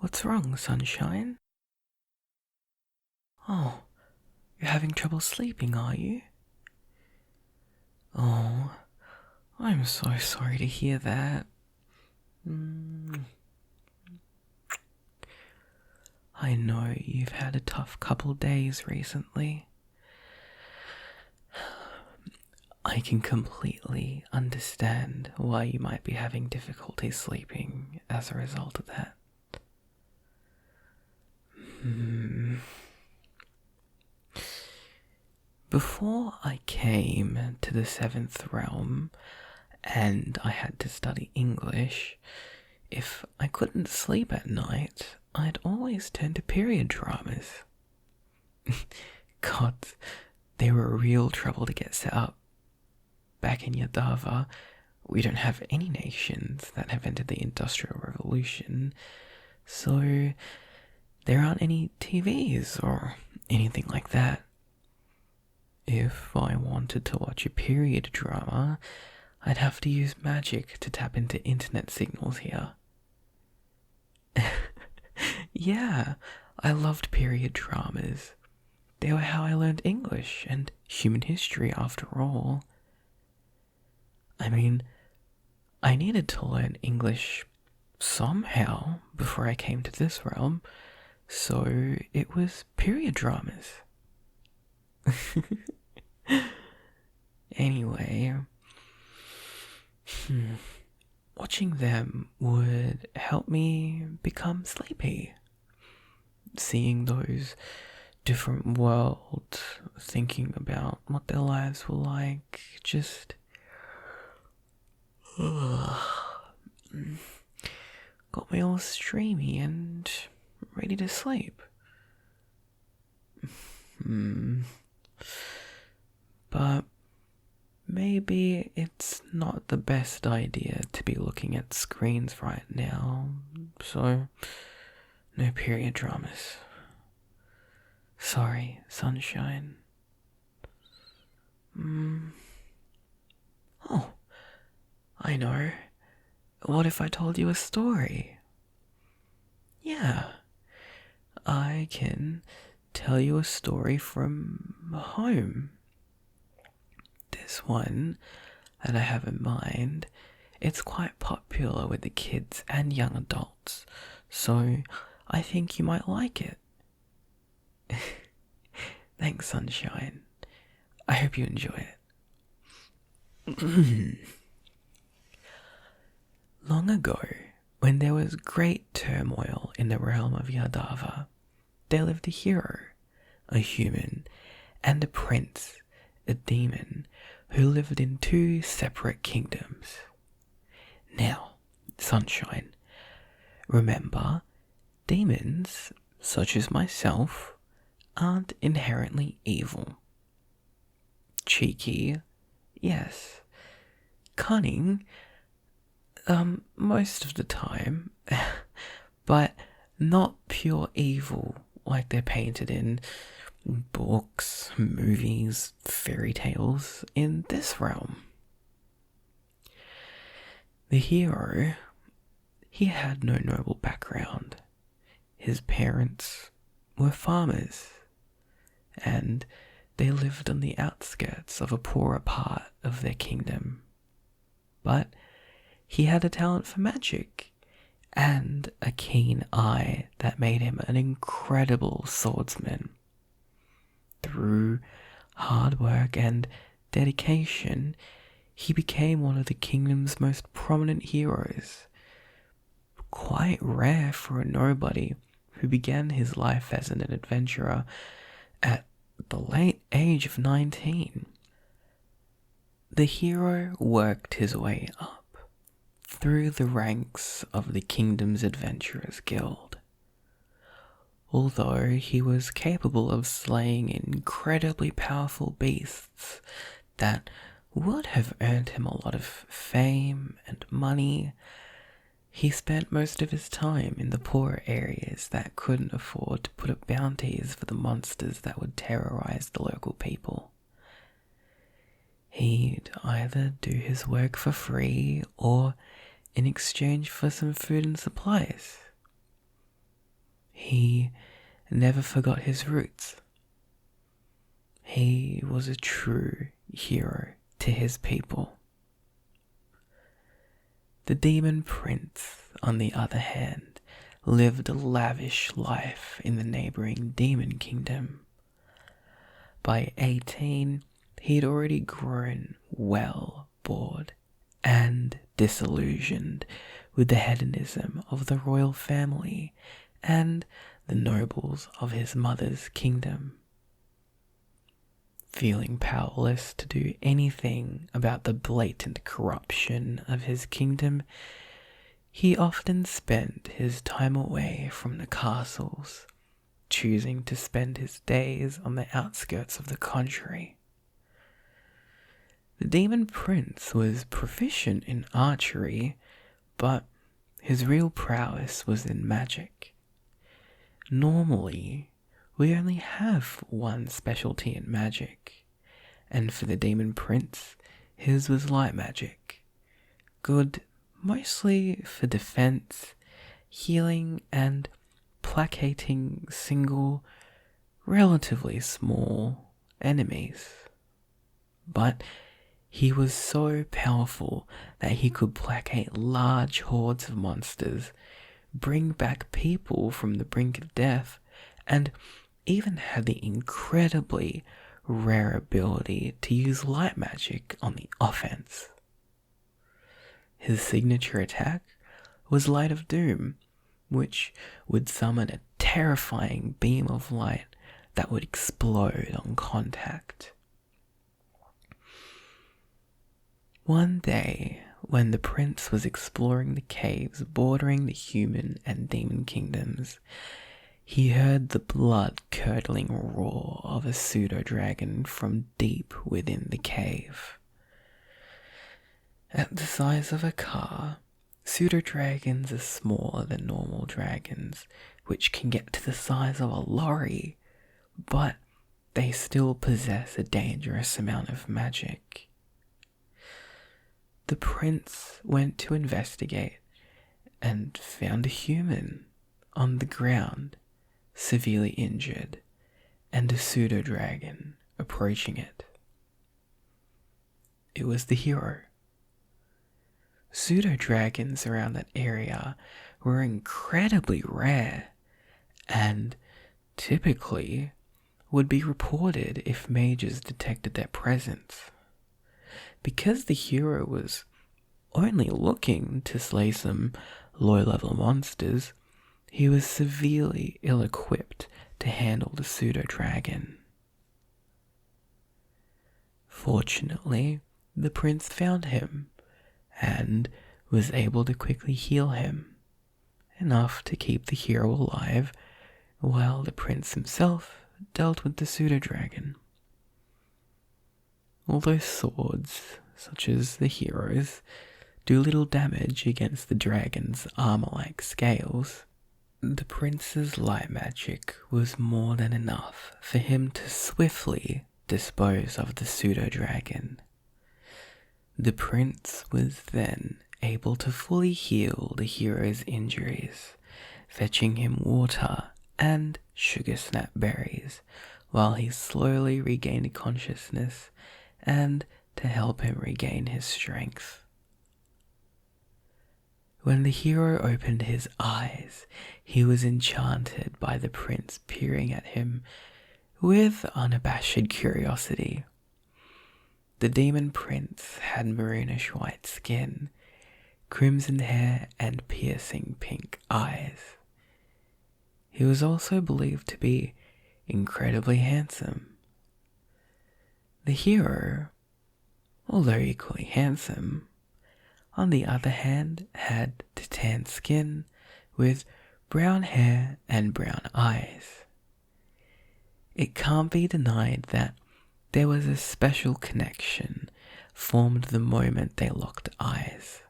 What's wrong, sunshine? Oh, you're having trouble sleeping, are you? Oh, I'm so sorry to hear that. I know you've had a tough couple days recently. I can completely understand why you might be having difficulty sleeping as a result of that. Before I came to the seventh realm and I had to study English, if I couldn't sleep at night, I'd always turn to period dramas. God, they were real trouble to get set up. Back in Yadava, we don't have any nations that have entered the Industrial Revolution, so there aren't any TVs or anything like that. If I wanted to watch a period drama, I'd have to use magic to tap into internet signals here. Yeah, I loved period dramas. They were how I learned English and human history after all. I mean, I needed to learn English somehow before I came to this realm, so it was period dramas. Anyway, watching them would help me become sleepy. Seeing those different worlds, thinking about what their lives were like, just got me all streamy and ready to sleep. But maybe it's not the best idea to be looking at screens right now, so no period dramas. Sorry, sunshine. Oh, I know. What if I told you a story? Yeah, I can tell you a story from home. This one that I have in mind, it's quite popular with the kids and young adults, so I think you might like it. Thanks, sunshine. I hope you enjoy it. Long ago, when there was great turmoil in the realm of Yadava, there lived a hero, a human, and a prince, a demon, who lived in two separate kingdoms. Now, sunshine, remember, demons, such as myself, aren't inherently evil. Cheeky, yes. Cunning, most of the time, but not pure evil like they're painted in books, movies, fairy tales in this realm. The hero, he had no noble background. His parents were farmers, and they lived on the outskirts of a poorer part of their kingdom. But he had a talent for magic and a keen eye that made him an incredible swordsman. Through hard work and dedication, he became one of the kingdom's most prominent heroes. Quite rare for a nobody who began his life as an adventurer at the late age of 19. The hero worked his way up through the ranks of the kingdom's adventurers guild. Although he was capable of slaying incredibly powerful beasts that would have earned him a lot of fame and money, he spent most of his time in the poorer areas that couldn't afford to put up bounties for the monsters that would terrorize the local people. He'd either do his work for free or in exchange for some food and supplies. he never forgot his roots. He was a true hero to his people. The demon prince, on the other hand, lived a lavish life in the neighboring demon kingdom. By 18, he'd already grown well bored and disillusioned with the hedonism of the royal family and the nobles of his mother's kingdom. Feeling powerless to do anything about the blatant corruption of his kingdom, he often spent his time away from the castles, choosing to spend his days on the outskirts of the country. The demon prince was proficient in archery, but his real prowess was in magic. Normally, we only have one specialty in magic, and for the demon prince, his was light magic. Good mostly for defense, healing, and placating single, relatively small enemies. But he was so powerful that he could placate large hordes of monsters, bring back people from the brink of death, and even had the incredibly rare ability to use light magic on the offense. His signature attack was Light of Doom, which would summon a terrifying beam of light that would explode on contact. One day, when the prince was exploring the caves bordering the human and demon kingdoms, he heard the blood-curdling roar of a pseudo-dragon from deep within the cave. At the size of a car, pseudo-dragons are smaller than normal dragons, which can get to the size of a lorry, but they still possess a dangerous amount of magic. The prince went to investigate and found a human on the ground, severely injured, and a pseudo-dragon approaching it. It was the hero. Pseudo-dragons around that area were incredibly rare, and typically would be reported if mages detected their presence. Because the hero was only looking to slay some low-level monsters, he was severely ill-equipped to handle the pseudo-dragon. Fortunately, the prince found him and was able to quickly heal him, enough to keep the hero alive while the prince himself dealt with the pseudo-dragon. Although swords, such as the hero's, do little damage against the dragon's armor-like scales, the prince's light magic was more than enough for him to swiftly dispose of the pseudo-dragon. The prince was then able to fully heal the hero's injuries, fetching him water and sugar snap berries while he slowly regained consciousness and to help him regain his strength. When the hero opened his eyes, he was enchanted by the prince peering at him with unabashed curiosity. The demon prince had maroonish white skin, crimson hair, and piercing pink eyes. He was also believed to be incredibly handsome. The hero, although equally handsome, on the other hand, had tanned skin with brown hair and brown eyes. It can't be denied that there was a special connection formed the moment they locked eyes.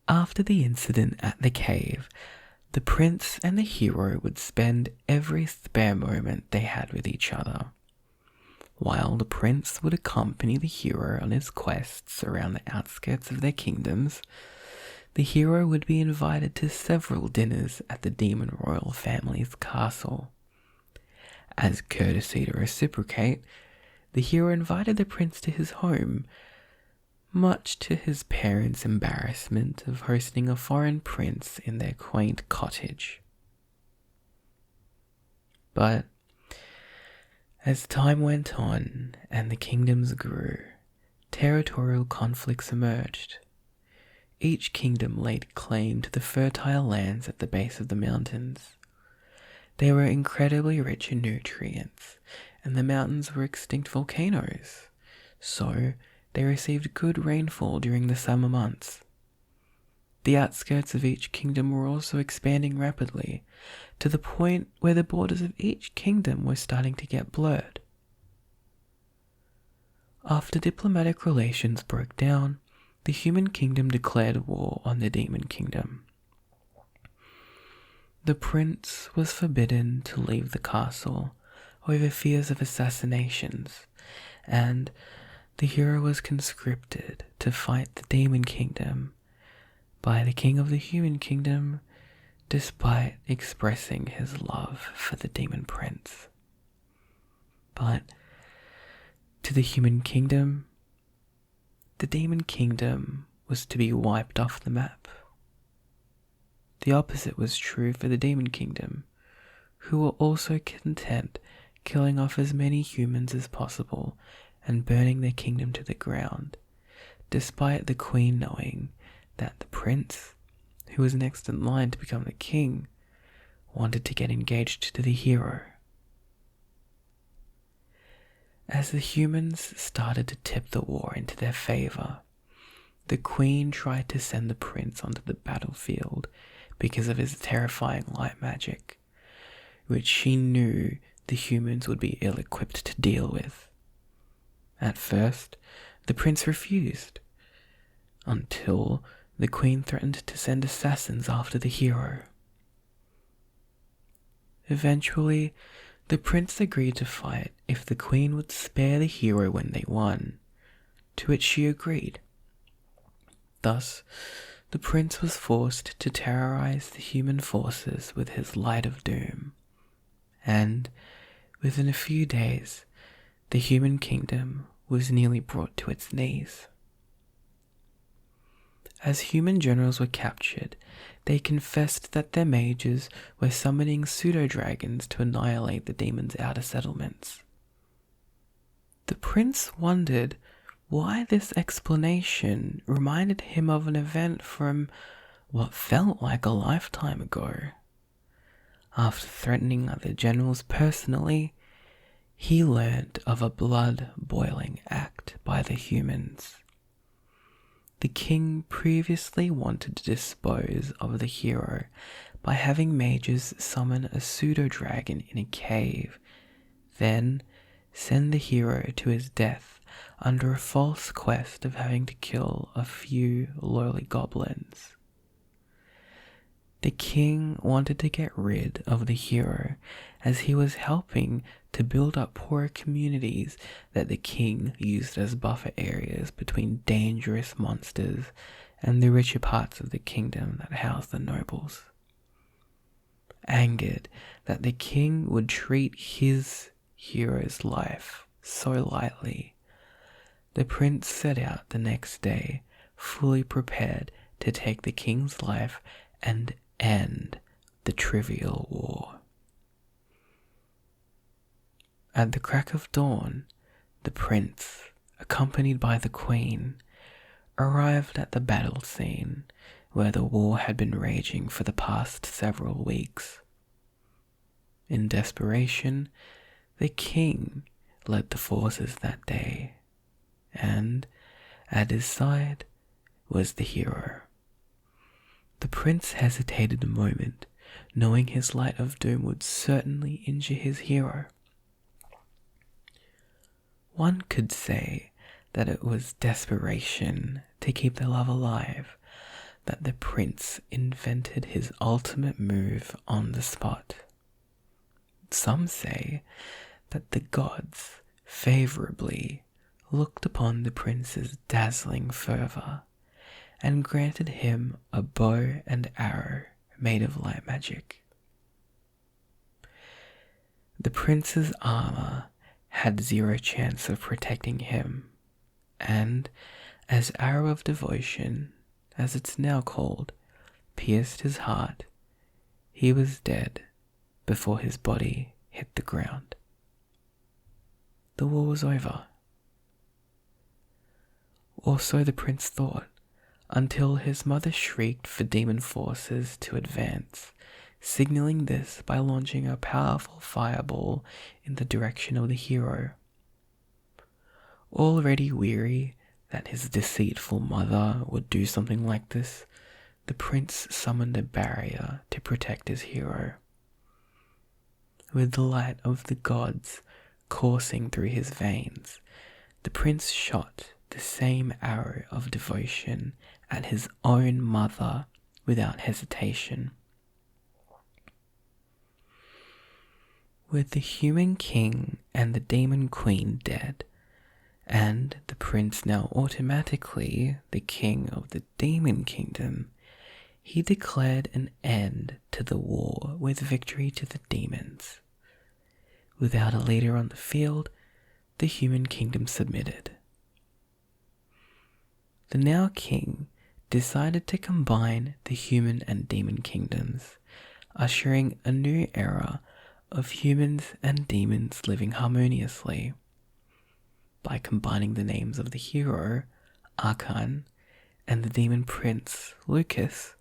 After the incident at the cave, the prince and the hero would spend every spare moment they had with each other. While the prince would accompany the hero on his quests around the outskirts of their kingdoms, the hero would be invited to several dinners at the demon royal family's castle. As courtesy to reciprocate, the hero invited the prince to his home, much to his parents' embarrassment of hosting a foreign prince in their quaint cottage. But as time went on and the kingdoms grew, territorial conflicts emerged. Each kingdom laid claim to the fertile lands at the base of the mountains. They were incredibly rich in nutrients, and the mountains were extinct volcanoes, so they received good rainfall during the summer months. The outskirts of each kingdom were also expanding rapidly, to the point where the borders of each kingdom were starting to get blurred. After diplomatic relations broke down, the human kingdom declared war on the demon kingdom. The prince was forbidden to leave the castle over fears of assassinations, and the hero was conscripted to fight the demon kingdom by the king of the human kingdom, despite expressing his love for the demon prince. But to the human kingdom, the demon kingdom was to be wiped off the map. The opposite was true for the demon kingdom, who were also content killing off as many humans as possible and burning their kingdom to the ground, despite the queen knowing that the prince, who was next in line to become the king, wanted to get engaged to the hero. As the humans started to tip the war into their favor, the queen tried to send the prince onto the battlefield because of his terrifying light magic, which she knew the humans would be ill-equipped to deal with. At first, the prince refused, until the queen threatened to send assassins after the hero. Eventually, the prince agreed to fight if the queen would spare the hero when they won, to which she agreed. Thus, the prince was forced to terrorize the human forces with his light of doom, and within a few days, the human kingdom was nearly brought to its knees. As human generals were captured, they confessed that their mages were summoning pseudo-dragons to annihilate the demons' outer settlements. The prince wondered why this explanation reminded him of an event from what felt like a lifetime ago. After threatening other generals personally, he learned of a blood-boiling act by the humans. The king previously wanted to dispose of the hero by having mages summon a pseudo-dragon in a cave, then send the hero to his death under a false quest of having to kill a few lowly goblins. The king wanted to get rid of the hero as he was helping to build up poorer communities that the king used as buffer areas between dangerous monsters and the richer parts of the kingdom that housed the nobles. Angered that the king would treat his hero's life so lightly, the prince set out the next day, fully prepared to take the king's life and end the trivial war. At the crack of dawn, the prince, accompanied by the queen, arrived at the battle scene where the war had been raging for the past several weeks. In desperation, the king led the forces that day, and at his side was the hero. The prince hesitated a moment, knowing his light of doom would certainly injure his hero. One could say that it was desperation to keep the love alive that the prince invented his ultimate move on the spot. Some say that the gods favorably looked upon the prince's dazzling fervor and granted him a bow and arrow made of light magic. The prince's armor had zero chance of protecting him, and as Arrow of Devotion, as it's now called, pierced his heart, he was dead before his body hit the ground. The war was over. Or so the prince thought, until his mother shrieked for demon forces to advance, signaling this by launching a powerful fireball in the direction of the hero. Already weary that his deceitful mother would do something like this, the prince summoned a barrier to protect his hero. With the light of the gods coursing through his veins, the prince shot the same arrow of devotion at his own mother without hesitation. With the human king and the demon queen dead, and the prince now automatically the king of the demon kingdom, he declared an end to the war with victory to the demons. Without a leader on the field, the human kingdom submitted. The now king decided to combine the human and demon kingdoms, ushering a new era of humans and demons living harmoniously. By combining the names of the hero, Arkan, and the demon prince, Lucas,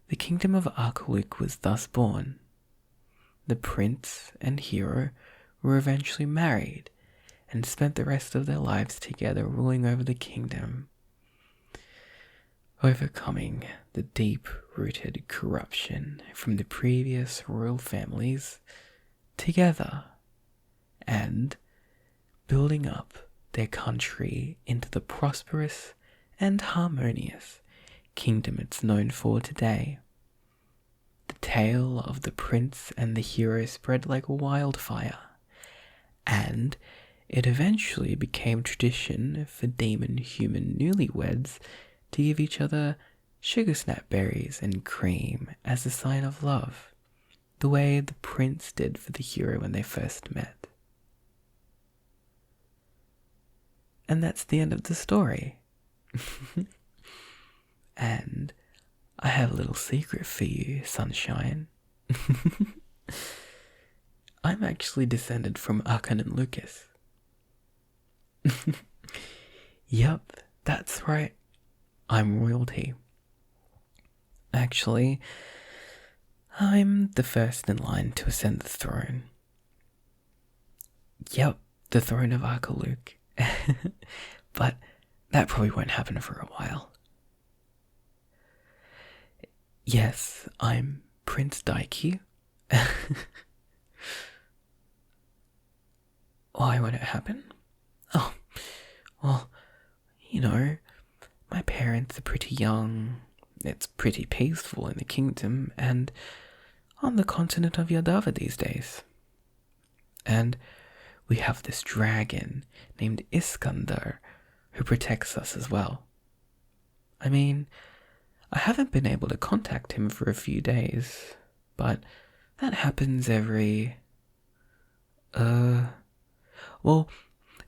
the kingdom of Arkaluk was thus born. The prince and hero were eventually married and spent the rest of their lives together ruling over the kingdom, overcoming the deep-rooted corruption from the previous royal families together and building up their country into the prosperous and harmonious kingdom it's known for today. The tale of the prince and the hero spread like wildfire, and it eventually became tradition for demon-human newlyweds to give each other sugar snap berries and cream as a sign of love, the way the prince did for the hero when they first met. And that's the end of the story. And I have a little secret for you, sunshine. I'm actually descended from Arkan and Lucas. Yep, that's right. I'm royalty. Actually, I'm the first in line to ascend the throne. Yep, the throne of Arkaluk. But that probably won't happen for a while. Yes, I'm Prince Daiki. Why won't it happen? Oh, well, my parents are pretty young, it's pretty peaceful in the kingdom, and on the continent of Yadava these days. And we have this dragon named Iskandar who protects us as well. I mean, I haven't been able to contact him for a few days, but that happens every... Well,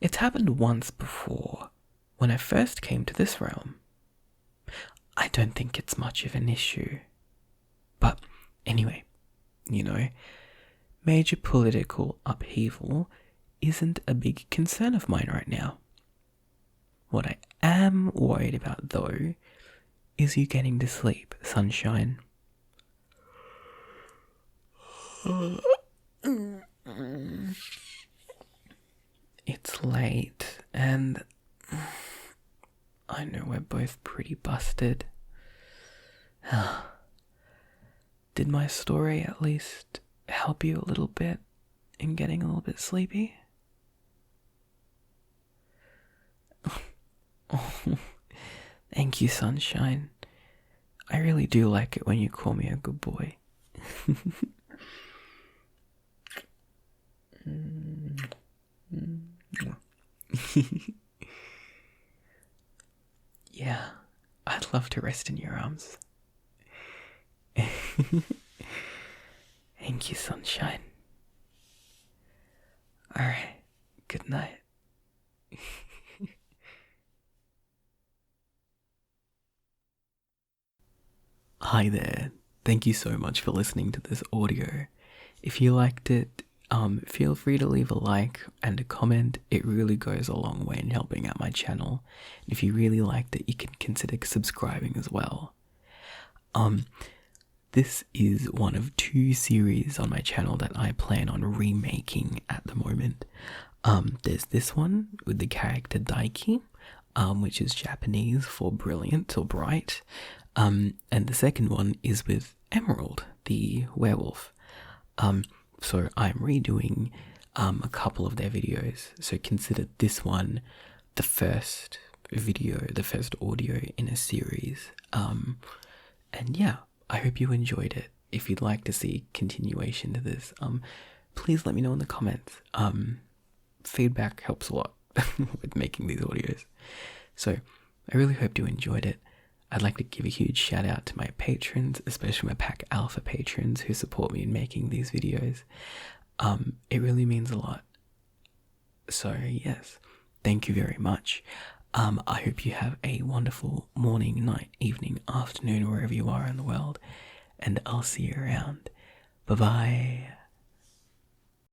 it's happened once before, when I first came to this realm. I don't think it's much of an issue. But anyway, major political upheaval isn't a big concern of mine right now. What I am worried about, though, is you getting to sleep, sunshine. It's late, and I know we're both pretty busted. Did my story at least help you a little bit in getting a little bit sleepy? Oh, thank you, sunshine. I really do like it when you call me a good boy. Yeah, I'd love to rest in your arms. Thank you, sunshine. Alright, good night. Hi there. Thank you so much for listening to this audio. If you liked it, feel free to leave a like and a comment. It really goes a long way in helping out my channel. And if you really liked it, you can consider subscribing as well. This is one of 2 series on my channel that I plan on remaking at the moment. There's this one with the character Daiki, which is Japanese for brilliant or bright. And the second one is with Emerald, the werewolf. So I'm redoing a couple of their videos. So consider this one the first video, the first audio in a series. And yeah, I hope you enjoyed it. If you'd like to see continuation to this, please let me know in the comments. Feedback helps a lot with making these audios. So I really hope you enjoyed it. I'd like to give a huge shout out to my patrons, especially my Pack Alpha patrons who support me in making these videos. It really means a lot. So yes, thank you very much. I hope you have a wonderful morning, night, evening, afternoon, wherever you are in the world, and I'll see you around. Bye bye.